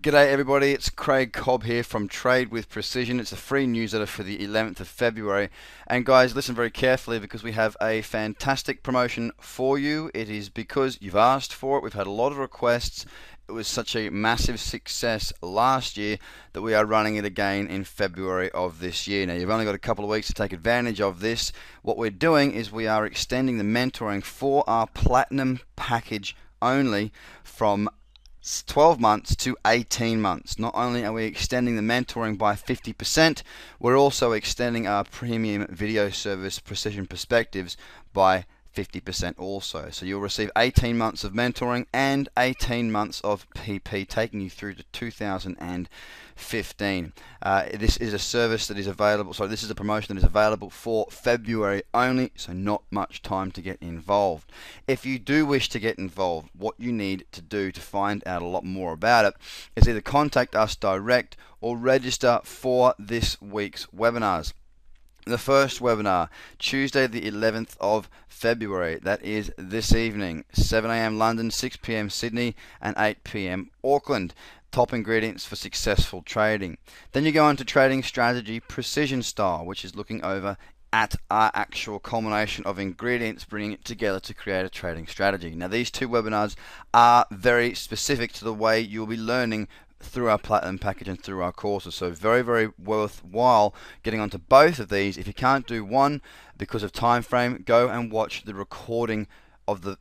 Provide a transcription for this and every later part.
G'day everybody, it's Craig Cobb here from Trade with Precision. It's a free newsletter for the 11th of February. And guys, listen very carefully because we have a fantastic promotion for you. It is because you've asked for it. We've had a lot of requests. It was such a massive success last year that we are running it again in February of this year. Now, you've only got a couple of weeks to take advantage of this. What we're doing is we are extending the mentoring for our Platinum package only from 12 months to 18 months. Not only are we extending the mentoring by 50%, we're also extending our premium video service Precision Perspectives by 50% also. So you'll receive 18 months of mentoring and 18 months of PP, taking you through to 2015. This is a service that is available, so this is a promotion that is available for February only, so not much time to get involved. If you do wish to get involved, what you need to do to find out a lot more about it is either contact us direct or register for this week's webinars. The first webinar, Tuesday the 11th of February, that is this evening, 7 a.m. London, 6 p.m. Sydney and 8 p.m. Auckland. Top ingredients for successful trading. Then you go on to Trading Strategy Precision Style, which is looking over at our actual culmination of ingredients, bringing it together to create a trading strategy. Now, these two webinars are very specific to the way you'll be learning through our Platinum package and through our courses, so very, very worthwhile getting onto both of these. If you can't do one because of time frame, go and watch the recording of the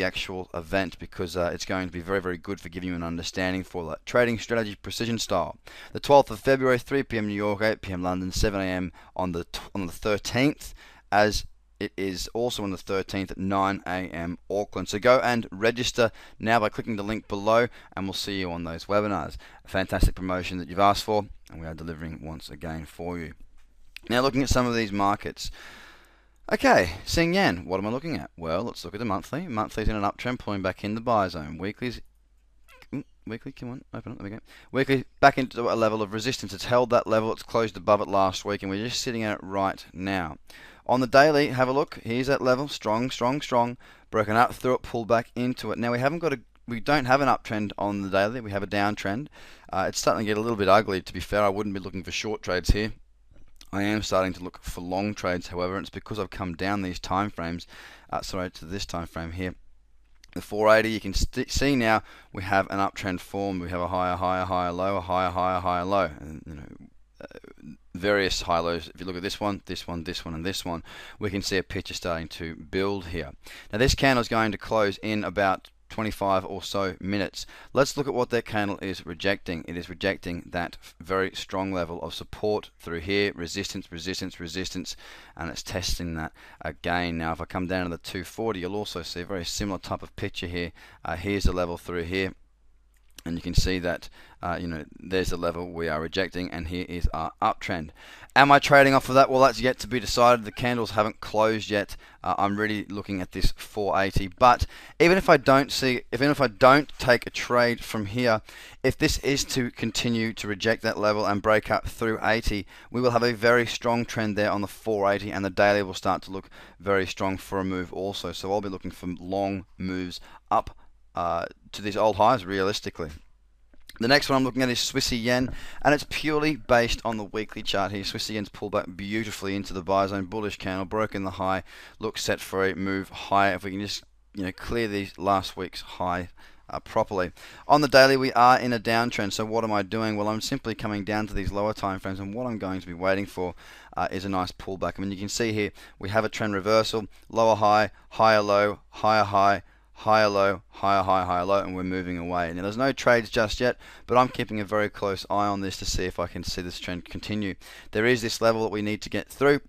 actual event, because it's going to be very, very good for giving you an understanding for that. Trading Strategy Precision Style, the 12th of February, 3 p.m. New York, 8 p.m. London, 7 a.m. on the 13th, as it is also on the 13th at 9 a.m. Auckland. So go and register now by clicking the link below, and we'll see you on those webinars. A fantastic promotion that you've asked for, and we are delivering once again for you. Now, looking at some of these markets. Okay, seeing yen, what am I looking at? Well, let's look at the monthly. Monthly's in an uptrend, pulling back in the buy zone. Weekly's weekly, come on, open up, there we go. Weekly back into a level of resistance. It's held that level, it's closed above it last week, and we're just sitting at it right now. On the daily, have a look. Here's that level, strong, strong, strong. Broken up through it, pulled back into it. Now we don't have an uptrend on the daily. We have a downtrend. It's starting to get a little bit ugly. To be fair, I wouldn't be looking for short trades here. I am starting to look for long trades, however, and it's because I've come down these time frames. To this time frame here. The 480, you can see now we have an uptrend form. We have a higher, higher, higher low, a higher, higher, higher low, and various high lows. If you look at this one, this one, this one, and this one, we can see a picture starting to build here. Now this candle is going to close in about 25 or so minutes. Let's look at what that candle is rejecting. It is rejecting that very strong level of support through here, resistance, resistance, resistance, and it's testing that again. Now if I come down to the 240, you'll also see a very similar type of picture here. Here's the level through here, and you can see that there's the level we are rejecting, and here is our uptrend. Am I trading off of that? Well, that's yet to be decided. The candles haven't closed yet. I'm really looking at this 480. But even if I don't take a trade from here, if this is to continue to reject that level and break up through 80, we will have a very strong trend there on the 480, and the daily will start to look very strong for a move also. So I'll be looking for long moves up to these old highs realistically. The next one I'm looking at is Swissy yen, and it's purely based on the weekly chart here. Swissy yen's pulled back beautifully into the buy zone, bullish candle, broken the high, looks set for a move higher. If we can just clear these last week's high properly. On the daily, we are in a downtrend. So what am I doing? Well, I'm simply coming down to these lower time frames, and what I'm going to be waiting for is a nice pullback. I mean, you can see here we have a trend reversal, lower high, higher low, higher high, higher low, higher high, higher low, and we're moving away. Now there's no trades just yet, but I'm keeping a very close eye on this to see if I can see this trend continue. There is this level that we need to get through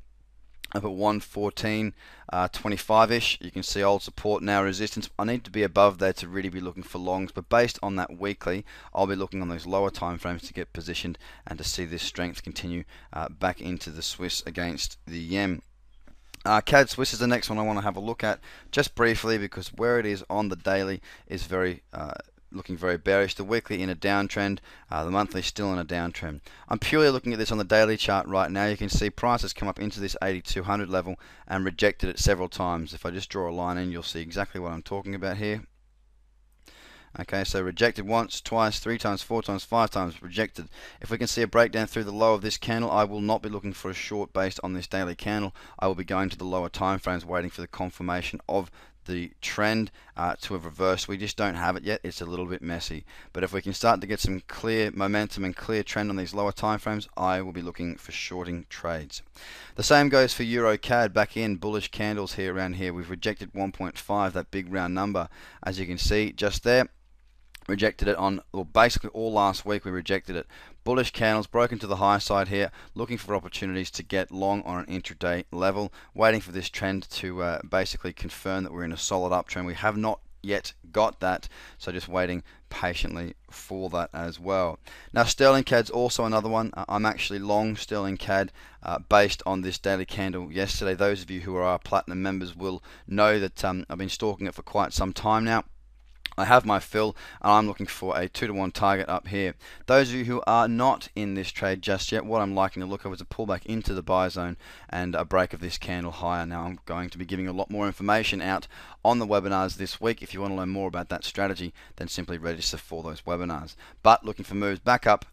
up at 114.25-ish. You can see old support, now resistance. I need to be above there to really be looking for longs, but based on that weekly, I'll be looking on those lower time frames to get positioned and to see this strength continue back into the Swiss against the yen. CAD Swiss is the next one I want to have a look at just briefly, because where it is on the daily is looking very bearish. The weekly in a downtrend, the monthly still in a downtrend. I'm purely looking at this on the daily chart right now. You can see prices come up into this 8200 level and rejected it several times. If I just draw a line in, you'll see exactly what I'm talking about here. Okay, so rejected once, twice, 3 times, 4 times, 5 times, rejected. If we can see a breakdown through the low of this candle, I will not be looking for a short based on this daily candle. I will be going to the lower time frames, waiting for the confirmation of the trend to have reversed. We just don't have it yet. It's a little bit messy, but if we can start to get some clear momentum and clear trend on these lower time frames, I will be looking for shorting trades. The same goes for Euro CAD. Back in bullish candles here around here. We've rejected 1.5, that big round number, as you can see just there. Rejected it on, well, basically all last week we rejected it. Bullish candles broken to the high side here, looking for opportunities to get long on an intraday level, waiting for this trend to basically confirm that we're in a solid uptrend. We have not yet got that, so just waiting patiently for that as well. Now sterling CAD's also another one. I'm actually long sterling CAD based on this daily candle yesterday. Those of you who are our platinum members will know that I've been stalking it for quite some time now. I have my fill, and I'm looking for a 2-to-1 target up here. Those of you who are not in this trade just yet, what I'm liking to look at is a pullback into the buy zone and a break of this candle higher. Now I'm going to be giving a lot more information out on the webinars this week. If you want to learn more about that strategy, then simply register for those webinars. But looking for moves back up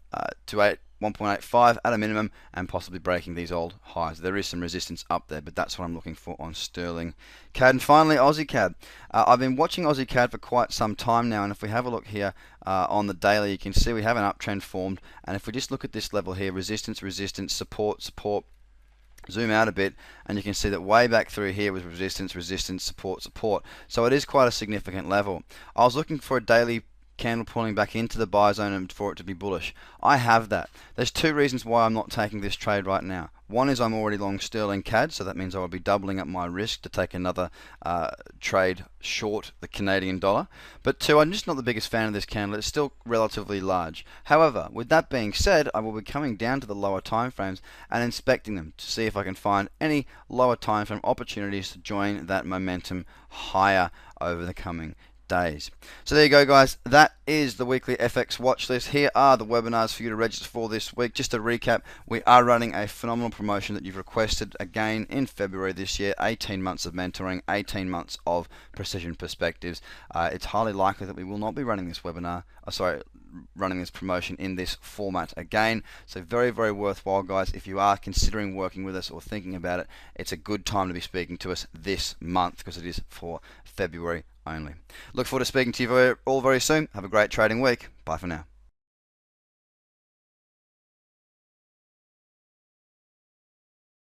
to 1.85 at a minimum, and possibly breaking these old highs. There is some resistance up there, but that's what I'm looking for on sterling CAD. And finally, Aussie CAD. I've been watching Aussie CAD for quite some time now, and if we have a look here on the daily, you can see we have an uptrend formed. And if we just look at this level here, resistance, resistance, support, support, zoom out a bit, and you can see that way back through here was resistance, resistance, support, support. So it is quite a significant level. I was looking for a daily candle pulling back into the buy zone and for it to be bullish. I have that. There's two reasons why I'm not taking this trade right now. One is I'm already long sterling CAD, so that means I will be doubling up my risk to take another trade short the Canadian dollar. But two, I'm just not the biggest fan of this candle. It's still relatively large. However, with that being said, I will be coming down to the lower time frames and inspecting them to see if I can find any lower time frame opportunities to join that momentum higher over the coming days. So there you go, guys. That is the weekly FX watch list. Here are the webinars for you to register for this week. Just to recap, we are running a phenomenal promotion that you've requested again in February this year. 18 months of mentoring, 18 months of precision perspectives. It's highly likely that we will not be running this webinar, running this promotion in this format again. So very, very worthwhile, guys. If you are considering working with us or thinking about it, it's a good time to be speaking to us this month, because it is for February only. Look forward to speaking to you all very soon. Have a great trading week. Bye for now.